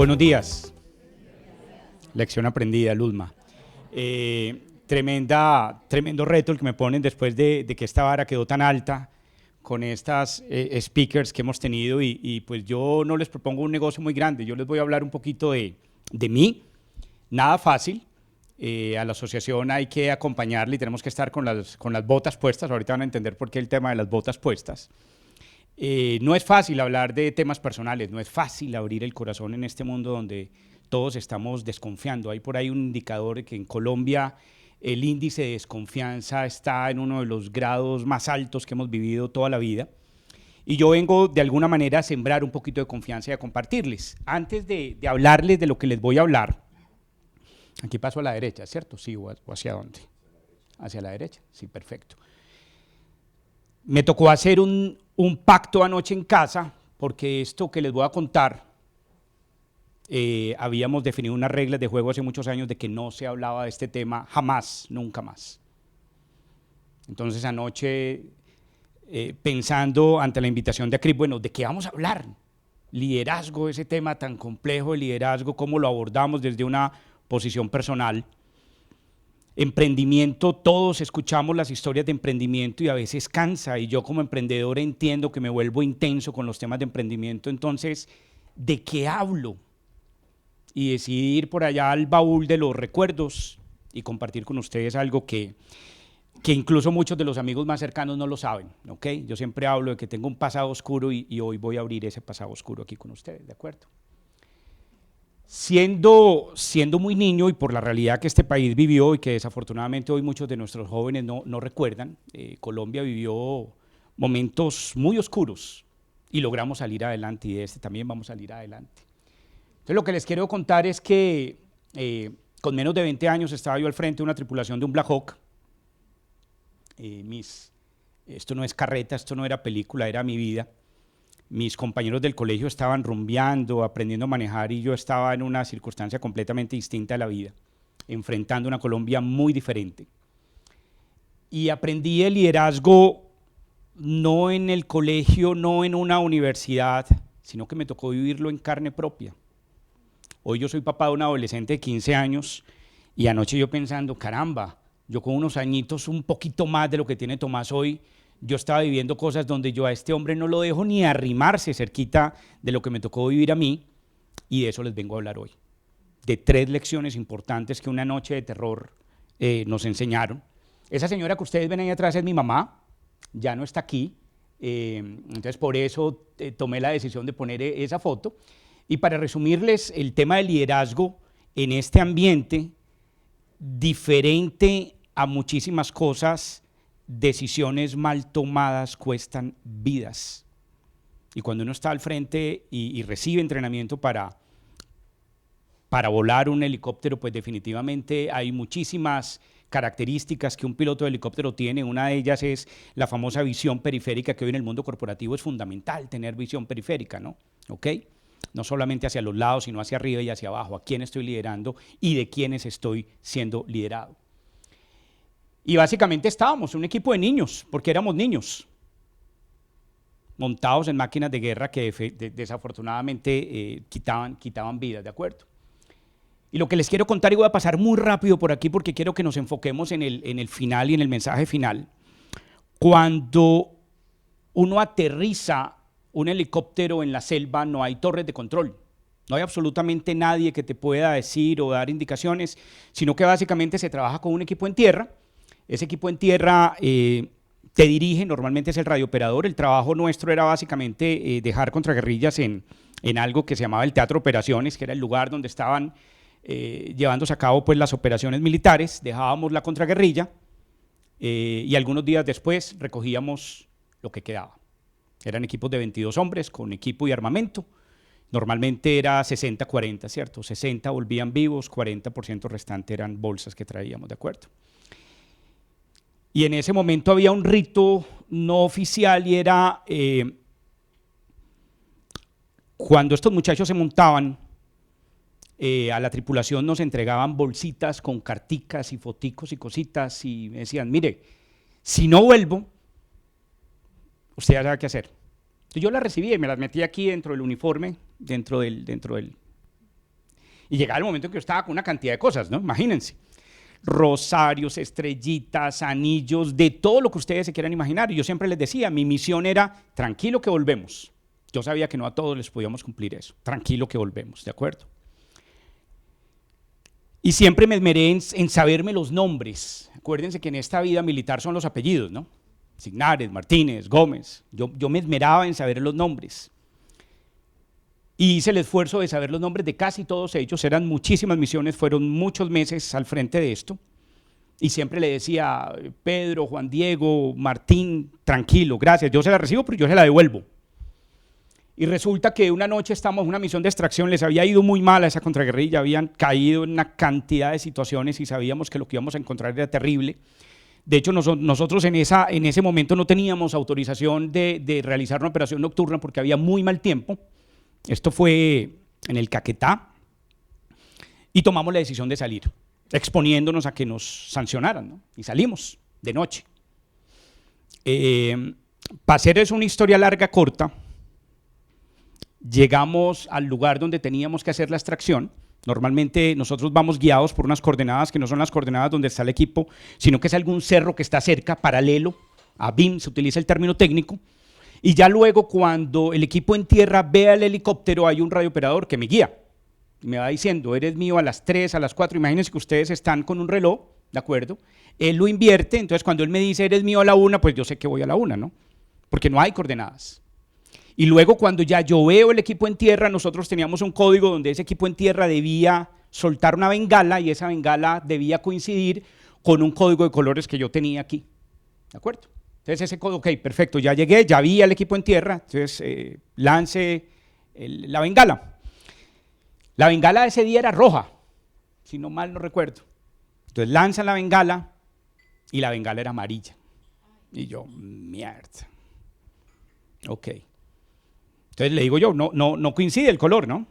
Buenos días. Lección aprendida, Luzma. Tremendo reto el que me ponen después de que esta vara quedó tan alta con estas speakers que hemos tenido y pues yo no les propongo un negocio muy grande, yo les voy a hablar un poquito de mí, nada fácil. A la asociación hay que acompañarle y tenemos que estar con las botas puestas. Ahorita van a entender por qué el tema de las botas puestas. No es fácil hablar de temas personales, no es fácil abrir el corazón en este mundo donde todos estamos desconfiando. Hay por ahí un indicador de que en Colombia el índice de desconfianza está en uno de los grados más altos que hemos vivido toda la vida. Y yo vengo de alguna manera a sembrar un poquito de confianza y a compartirles. Antes de hablarles de lo que les voy a hablar, aquí paso a la derecha, ¿cierto? Sí, o hacia dónde. Hacia la derecha, sí, perfecto. Me tocó hacer un pacto anoche en casa, porque esto que les voy a contar, habíamos definido unas reglas de juego hace muchos años de que no se hablaba de este tema jamás, nunca más. Entonces anoche, pensando ante la invitación de Acris, bueno, ¿de qué vamos a hablar? Liderazgo, ese tema tan complejo de liderazgo, ¿cómo lo abordamos desde una posición personal? Emprendimiento, todos escuchamos las historias de emprendimiento y a veces cansa, y yo como emprendedor entiendo que me vuelvo intenso con los temas de emprendimiento. Entonces, ¿de qué hablo? Y decidí ir por allá al baúl de los recuerdos y compartir con ustedes algo que incluso muchos de los amigos más cercanos no lo saben, ¿ok? Yo siempre hablo de que tengo un pasado oscuro y hoy voy a abrir ese pasado oscuro aquí con ustedes, ¿de acuerdo? Siendo muy niño y por la realidad que este país vivió y que desafortunadamente hoy muchos de nuestros jóvenes no recuerdan, Colombia vivió momentos muy oscuros y logramos salir adelante, y de este también vamos a salir adelante. Entonces lo que les quiero contar es que con menos de 20 años estaba yo al frente de una tripulación de un Black Hawk. Esto no es carreta, esto no era película, era mi vida. Mis compañeros del colegio estaban rumbeando, aprendiendo a manejar, y yo estaba en una circunstancia completamente distinta de la vida, enfrentando una Colombia muy diferente. Y aprendí el liderazgo no en el colegio, no en una universidad, sino que me tocó vivirlo en carne propia. Hoy yo soy papá de un adolescente de 15 años y anoche yo pensando, caramba, yo con unos añitos un poquito más de lo que tiene Tomás hoy, yo estaba viviendo cosas donde yo a este hombre no lo dejo ni arrimarse cerquita de lo que me tocó vivir a mí, y de eso les vengo a hablar hoy. De 3 lecciones importantes que una noche de terror nos enseñaron. Esa señora que ustedes ven ahí atrás es mi mamá, ya no está aquí, entonces por eso tomé la decisión de poner esa foto. Y para resumirles el tema del liderazgo en este ambiente, diferente a muchísimas cosas, decisiones mal tomadas cuestan vidas. Y cuando uno está al frente y recibe entrenamiento para volar un helicóptero, pues definitivamente hay muchísimas características que un piloto de helicóptero tiene. Una de ellas es la famosa visión periférica, que hoy en el mundo corporativo es fundamental tener visión periférica, ¿no? ¿Ok? No solamente hacia los lados, sino hacia arriba y hacia abajo, a quién estoy liderando y de quiénes estoy siendo liderado. Y básicamente estábamos un equipo de niños, porque éramos niños, montados en máquinas de guerra que desafortunadamente quitaban vidas, ¿de acuerdo? Y lo que les quiero contar, y voy a pasar muy rápido por aquí porque quiero que nos enfoquemos en el final y en el mensaje final. Cuando uno aterriza un helicóptero en la selva, no hay torres de control, no hay absolutamente nadie que te pueda decir o dar indicaciones, sino que básicamente se trabaja con un equipo en tierra. Ese equipo en tierra te dirige, normalmente es el radiooperador. El trabajo nuestro era básicamente dejar contraguerrillas en algo que se llamaba el Teatro de Operaciones, que era el lugar donde estaban llevándose a cabo pues, las operaciones militares. Dejábamos la contraguerrilla y algunos días después recogíamos lo que quedaba. Eran equipos de 22 hombres con equipo y armamento. Normalmente era 60-40, ¿cierto? 60 volvían vivos, 40% restante eran bolsas que traíamos, ¿de acuerdo? Y en ese momento había un rito no oficial y era cuando estos muchachos se montaban, a la tripulación nos entregaban bolsitas con carticas y foticos y cositas y me decían, mire, si no vuelvo, usted ya sabe qué hacer. Entonces yo las recibí y me las metí aquí dentro del uniforme, dentro del Y llegaba el momento en que yo estaba con una cantidad de cosas, ¿no? Imagínense. Rosarios, estrellitas, anillos, de todo lo que ustedes se quieran imaginar. Y yo siempre les decía, mi misión era, tranquilo que volvemos. Yo sabía que no a todos les podíamos cumplir eso. Tranquilo que volvemos, ¿de acuerdo? Y siempre me esmeré en saberme los nombres. Acuérdense que en esta vida militar son los apellidos, ¿no? Signares, Martínez, Gómez. Yo me esmeraba en saber los nombres. Y hice el esfuerzo de saber los nombres de casi todos ellos. Eran muchísimas misiones, fueron muchos meses al frente de esto. Y siempre le decía, Pedro, Juan Diego, Martín, tranquilo, gracias. Yo se la recibo, pero yo se la devuelvo. Y resulta que una noche estamos en una misión de extracción, les había ido muy mal a esa contraguerrilla, habían caído en una cantidad de situaciones y sabíamos que lo que íbamos a encontrar era terrible. De hecho, nosotros en ese momento no teníamos autorización de realizar una operación nocturna porque había muy mal tiempo. Esto fue en el Caquetá y tomamos la decisión de salir, exponiéndonos a que nos sancionaran, ¿no? Y salimos de noche. Para hacer eso una historia larga, corta, llegamos al lugar donde teníamos que hacer la extracción. Normalmente nosotros vamos guiados por unas coordenadas que no son las coordenadas donde está el equipo, sino que es algún cerro que está cerca, paralelo a BIM, se utiliza el término técnico, y ya luego cuando el equipo en tierra ve al helicóptero hay un radiooperador que me guía, y me va diciendo, eres mío a las 3, a las 4, imagínense que ustedes están con un reloj, ¿de acuerdo? Él lo invierte, entonces cuando él me dice, eres mío a la 1, pues yo sé que voy a la 1, ¿no? Porque no hay coordenadas. Y luego cuando ya yo veo el equipo en tierra, nosotros teníamos un código donde ese equipo en tierra debía soltar una bengala y esa bengala debía coincidir con un código de colores que yo tenía aquí, ¿de acuerdo? Entonces ese código, ok, perfecto, ya llegué, ya vi al equipo en tierra, entonces lance la bengala. La bengala de ese día era roja, si no mal no recuerdo. Entonces lanzan la bengala y la bengala era amarilla. Y yo, mierda. Ok. Entonces le digo yo, no coincide el color, ¿no?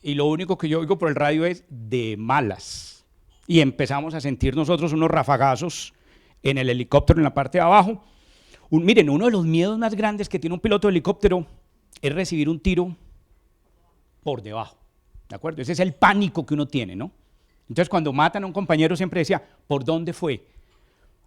Y lo único que yo oigo por el radio es de malas. Y empezamos a sentir nosotros unos rafagazos en el helicóptero en la parte de abajo. Miren, uno de los miedos más grandes que tiene un piloto de helicóptero es recibir un tiro por debajo, ¿de acuerdo? Ese es el pánico que uno tiene, ¿no? Entonces cuando matan a un compañero siempre decía, ¿por dónde fue?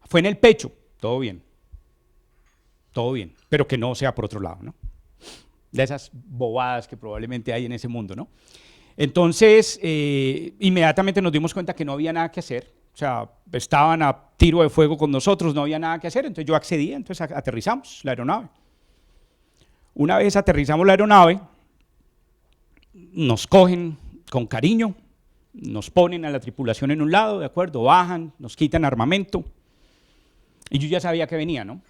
Fue en el pecho, todo bien, pero que no sea por otro lado, ¿no? De esas bobadas que probablemente hay en ese mundo, ¿no? Entonces, inmediatamente nos dimos cuenta que no había nada que hacer, o sea, estaban a tiro de fuego con nosotros, no había nada que hacer, entonces yo accedí, entonces aterrizamos la aeronave. Una vez aterrizamos la aeronave, nos cogen con cariño, nos ponen a la tripulación en un lado, ¿de acuerdo? Bajan, nos quitan armamento, y yo ya sabía que venía, ¿no?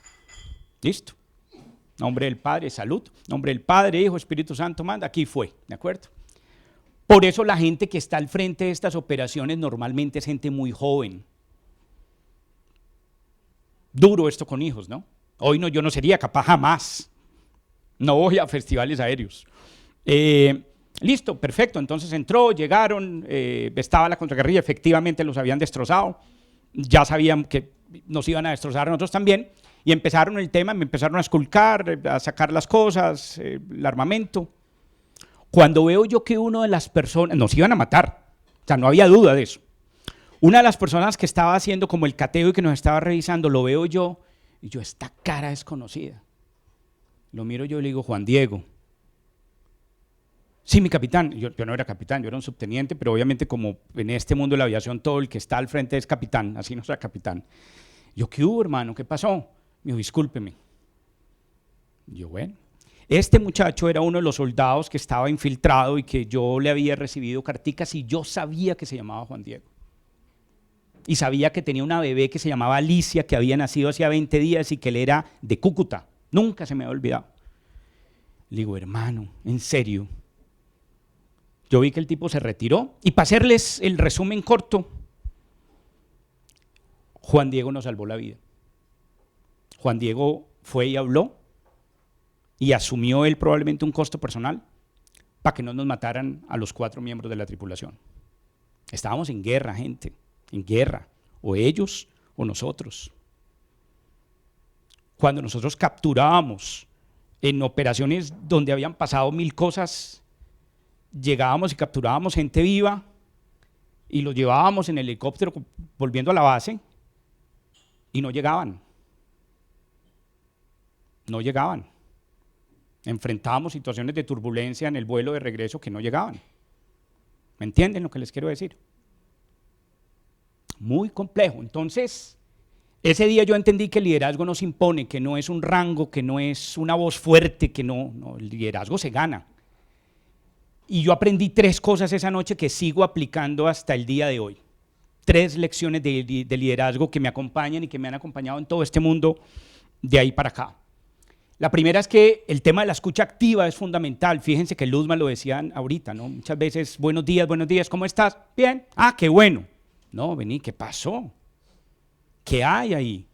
Listo. Nombre del Padre, salud. Nombre del Padre, Hijo, Espíritu Santo, manda. Aquí fue, ¿de acuerdo? Por eso la gente que está al frente de estas operaciones normalmente es gente muy joven. Duro esto con hijos, ¿no? Hoy no, yo no sería capaz jamás. No voy a festivales aéreos. Listo, perfecto. Entonces entró, llegaron, estaba la contraguerrilla, efectivamente los habían destrozado. Ya sabían que nos iban a destrozar a nosotros también. Y empezaron el tema, me empezaron a esculcar, a sacar las cosas, el armamento. Cuando veo yo que una de las personas, nos iban a matar, o sea, no había duda de eso. Una de las personas que estaba haciendo como el cateo y que nos estaba revisando, lo veo yo, y yo, esta cara es conocida. Lo miro yo y le digo, Juan Diego. Sí, mi capitán. Yo no era capitán, yo era un subteniente, pero obviamente como en este mundo de la aviación todo el que está al frente es capitán, así no sea capitán. Yo, ¿qué hubo, hermano? ¿Qué pasó? Me dijo, discúlpeme. Yo, bueno. Este muchacho era uno de los soldados que estaba infiltrado y que yo le había recibido carticas y yo sabía que se llamaba Juan Diego. Y sabía que tenía una bebé que se llamaba Alicia, que había nacido hacía 20 días y que él era de Cúcuta. Nunca se me había olvidado. Le digo, hermano, en serio. Yo vi que el tipo se retiró y para hacerles el resumen corto, Juan Diego nos salvó la vida. Juan Diego fue y habló y asumió él probablemente un costo personal para que no nos mataran a los 4 miembros de la tripulación. Estábamos en guerra, gente, en guerra, o ellos o nosotros. Cuando nosotros capturábamos en operaciones donde habían pasado 1000 cosas, llegábamos y capturábamos gente viva y los llevábamos en el helicóptero volviendo a la base y no llegaban. No llegaban. Enfrentábamos situaciones de turbulencia en el vuelo de regreso que no llegaban. ¿Me entienden lo que les quiero decir? Muy complejo. Entonces, ese día yo entendí que el liderazgo no se impone, que no es un rango, que no es una voz fuerte, que no, el liderazgo se gana. Y yo aprendí 3 cosas esa noche que sigo aplicando hasta el día de hoy. 3 lecciones de liderazgo que me acompañan y que me han acompañado en todo este mundo de ahí para acá. La primera es que el tema de la escucha activa es fundamental. Fíjense que Luzma lo decían ahorita, ¿no? Muchas veces, buenos días, ¿cómo estás? Bien, qué bueno. No, vení, ¿qué pasó? ¿Qué hay ahí?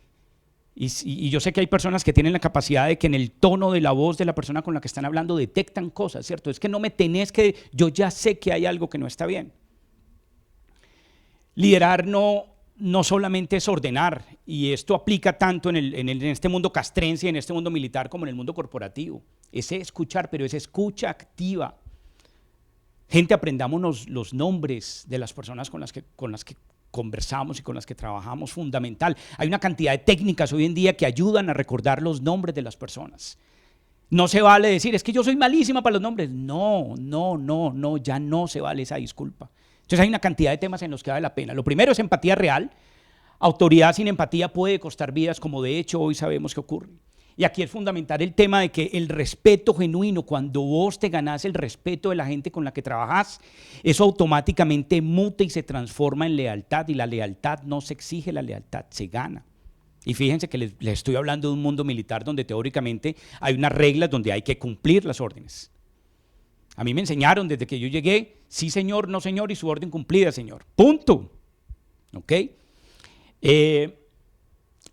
Y yo sé que hay personas que tienen la capacidad de que en el tono de la voz de la persona con la que están hablando detectan cosas, ¿cierto? Es que no me tenés que, yo ya sé que hay algo que no está bien. Liderar no solamente es ordenar, y esto aplica tanto en este mundo castrense y en este mundo militar como en el mundo corporativo. Es escuchar, pero es escucha activa. Gente, aprendamos los nombres de las personas con las que conversamos y con las que trabajamos, fundamental. Hay una cantidad de técnicas hoy en día que ayudan a recordar los nombres de las personas. No se vale decir, es que yo soy malísima para los nombres. No, ya no se vale esa disculpa. Entonces hay una cantidad de temas en los que vale la pena. Lo primero es empatía real. Autoridad sin empatía puede costar vidas, como de hecho hoy sabemos que ocurre. Y aquí es fundamental el tema de que el respeto genuino, cuando vos te ganás el respeto de la gente con la que trabajás, eso automáticamente muta y se transforma en lealtad, y la lealtad no se exige, la lealtad se gana. Y fíjense que les estoy hablando de un mundo militar donde teóricamente hay unas reglas donde hay que cumplir las órdenes. A mí me enseñaron desde que yo llegué, sí señor, no señor, y su orden cumplida, señor. Punto. ¿Ok?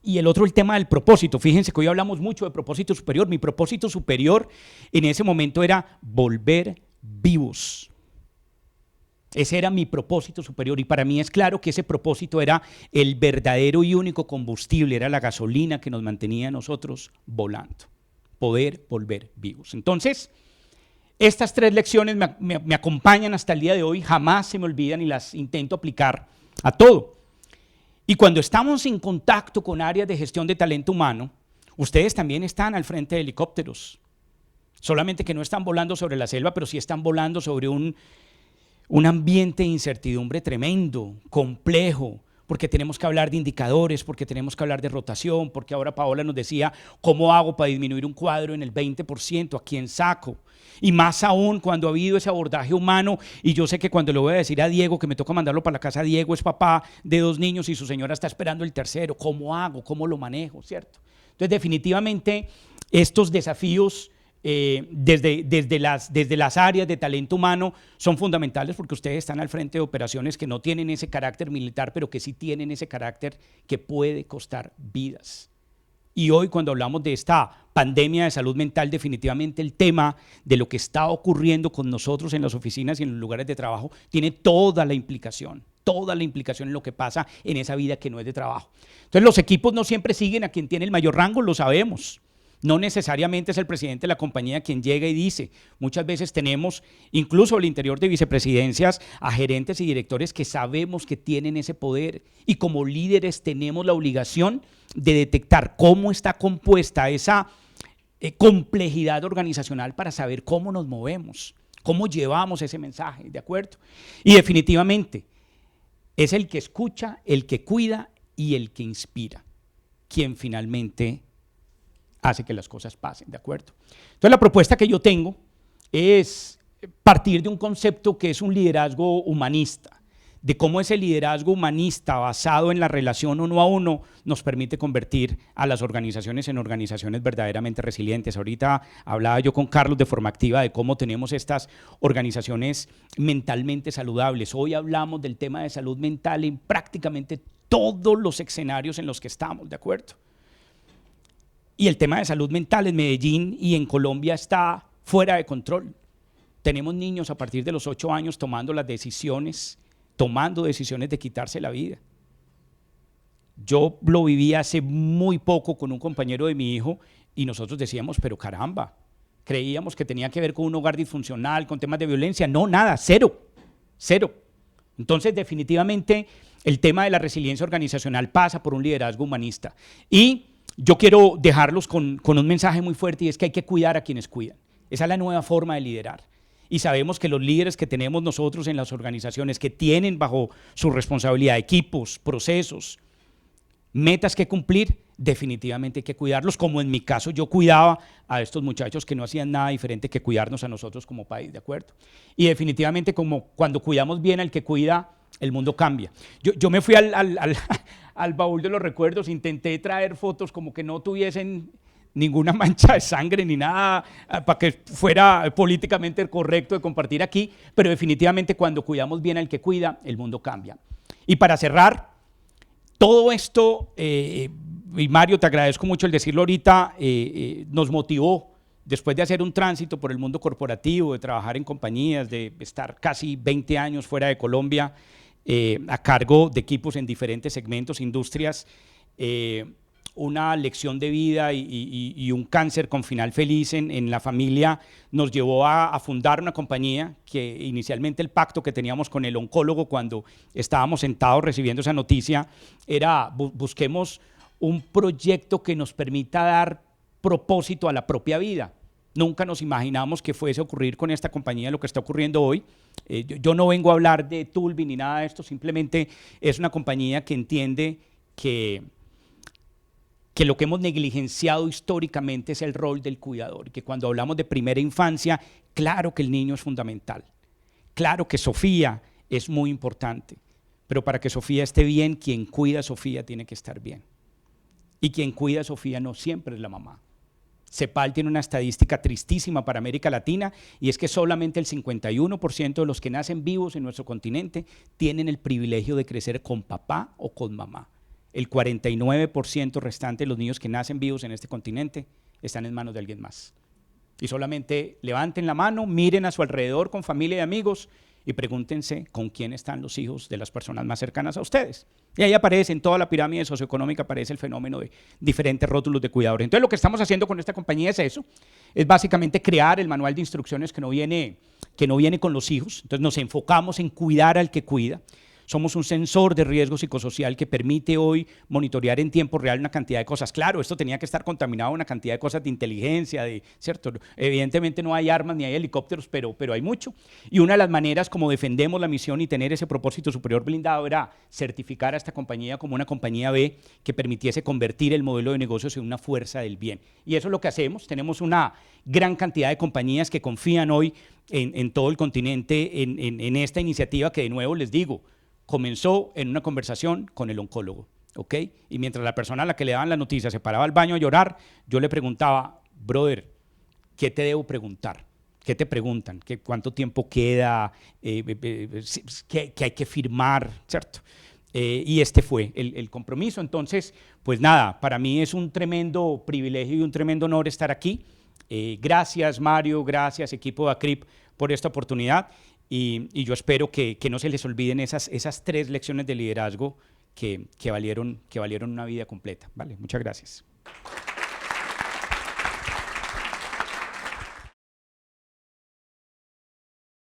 Y el otro, el tema del propósito. Fíjense que hoy hablamos mucho de propósito superior. Mi propósito superior en ese momento era volver vivos. Ese era mi propósito superior, y para mí es claro que ese propósito era el verdadero y único combustible, era la gasolina que nos mantenía a nosotros volando, poder volver vivos. Entonces, estas 3 lecciones me acompañan hasta el día de hoy, jamás se me olvidan y las intento aplicar a todo. Y cuando estamos en contacto con áreas de gestión de talento humano, ustedes también están al frente de helicópteros, solamente que no están volando sobre la selva, pero sí están volando sobre un ambiente de incertidumbre tremendo, complejo, porque tenemos que hablar de indicadores, porque tenemos que hablar de rotación, porque ahora Paola nos decía, ¿cómo hago para disminuir un cuadro en el 20%? ¿A quién saco? Y más aún cuando ha habido ese abordaje humano, y yo sé que cuando le voy a decir a Diego que me toca mandarlo para la casa, Diego es papá de 2 niños y su señora está esperando el tercero, ¿cómo hago? ¿Cómo lo manejo? ¿Cierto? Entonces definitivamente estos desafíos desde las áreas de talento humano son fundamentales, porque ustedes están al frente de operaciones que no tienen ese carácter militar, pero que sí tienen ese carácter que puede costar vidas. Y hoy, cuando hablamos de esta pandemia de salud mental, definitivamente el tema de lo que está ocurriendo con nosotros en las oficinas y en los lugares de trabajo tiene toda la implicación en lo que pasa en esa vida que no es de trabajo. Entonces los equipos no siempre siguen a quien tiene el mayor rango, lo sabemos. No necesariamente es el presidente de la compañía quien llega y dice. Muchas veces tenemos, incluso al interior de vicepresidencias, a gerentes y directores que sabemos que tienen ese poder, y como líderes tenemos la obligación de detectar cómo está compuesta esa complejidad organizacional para saber cómo nos movemos, cómo llevamos ese mensaje, ¿de acuerdo? Y definitivamente es el que escucha, el que cuida y el que inspira quien finalmente hace que las cosas pasen, ¿de acuerdo? Entonces la propuesta que yo tengo es partir de un concepto que es un liderazgo humanista, de cómo ese liderazgo humanista basado en la relación uno a uno nos permite convertir a las organizaciones en organizaciones verdaderamente resilientes. Ahorita hablaba yo con Carlos de Forma Activa de cómo tenemos estas organizaciones mentalmente saludables. Hoy hablamos del tema de salud mental en prácticamente todos los escenarios en los que estamos, ¿de acuerdo? Y el tema de salud mental en Medellín y en Colombia está fuera de control. Tenemos niños a partir de los 8 años tomando decisiones de quitarse la vida. Yo lo viví hace muy poco con un compañero de mi hijo y nosotros decíamos, pero caramba, Creíamos que tenía que ver con un hogar disfuncional, con temas de violencia. No, nada, cero, cero. Entonces, definitivamente, el tema de la resiliencia organizacional pasa por un liderazgo humanista. Y yo quiero dejarlos con un mensaje muy fuerte, y es que hay que cuidar a quienes cuidan. Esa es la nueva forma de liderar. Y sabemos que los líderes que tenemos nosotros en las organizaciones, que tienen bajo su responsabilidad equipos, procesos, metas que cumplir, definitivamente hay que cuidarlos, como en mi caso yo cuidaba a estos muchachos que no hacían nada diferente que cuidarnos a nosotros como país, ¿de acuerdo? Y definitivamente como cuando cuidamos bien al que cuida, el mundo cambia. Yo me fui al baúl de los recuerdos, intenté traer fotos como que no tuviesen ninguna mancha de sangre ni nada para que fuera políticamente correcto de compartir aquí, pero definitivamente cuando cuidamos bien al que cuida, el mundo cambia. Y para cerrar, todo esto, y Mario, te agradezco mucho el decirlo ahorita, nos motivó después de hacer un tránsito por el mundo corporativo, de trabajar en compañías, de estar casi 20 años fuera de Colombia, a cargo de equipos en diferentes segmentos, industrias, una lección de vida y un cáncer con final feliz en la familia nos llevó a fundar una compañía que inicialmente el pacto que teníamos con el oncólogo cuando estábamos sentados recibiendo esa noticia era busquemos un proyecto que nos permita dar propósito a la propia vida. Nunca nos imaginamos que fuese a ocurrir con esta compañía lo que está ocurriendo hoy. Yo no vengo a hablar de Tulbi ni nada de esto, simplemente es una compañía que entiende que lo que hemos negligenciado históricamente es el rol del cuidador, que cuando hablamos de primera infancia, claro que el niño es fundamental, claro que Sofía es muy importante, pero para que Sofía esté bien, quien cuida a Sofía tiene que estar bien. Y quien cuida a Sofía no siempre es la mamá. CEPAL tiene una estadística tristísima para América Latina y es que solamente el 51% de los que nacen vivos en nuestro continente tienen el privilegio de crecer con papá o con mamá. El 49% restante de los niños que nacen vivos en este continente están en manos de alguien más. Y solamente levanten la mano, miren a su alrededor con familia y amigos y pregúntense con quién están los hijos de las personas más cercanas a ustedes. Y ahí aparece, en toda la pirámide socioeconómica aparece el fenómeno de diferentes rótulos de cuidadores. Entonces lo que estamos haciendo con esta compañía es eso, es básicamente crear el manual de instrucciones que no viene con los hijos. Entonces nos enfocamos en cuidar al que cuida. Somos un sensor de riesgo psicosocial que permite hoy monitorear en tiempo real una cantidad de cosas. Claro, esto tenía que estar contaminado una cantidad de cosas de inteligencia, ¿cierto? Evidentemente no hay armas ni hay helicópteros, pero hay mucho. Y una de las maneras como defendemos la misión y tener ese propósito superior blindado era certificar a esta compañía como una compañía B que permitiese convertir el modelo de negocios en una fuerza del bien. Y eso es lo que hacemos. Tenemos una gran cantidad de compañías que confían hoy en todo el continente en esta iniciativa que, de nuevo, les digo, comenzó en una conversación con el oncólogo, ¿ok? Y mientras la persona a la que le daban la noticia se paraba al baño a llorar, yo le preguntaba, brother, ¿qué te debo preguntar? ¿Qué te preguntan? ¿Cuánto tiempo queda? ¿Qué hay que firmar? ¿Cierto? Y este fue el compromiso. Entonces, pues nada, para mí es un tremendo privilegio y un tremendo honor estar aquí. Gracias, Mario, gracias, equipo de ACRIP, por esta oportunidad. Y yo espero que no se les olviden esas 3 lecciones de liderazgo que valieron una vida completa. ¿Vale? Muchas gracias.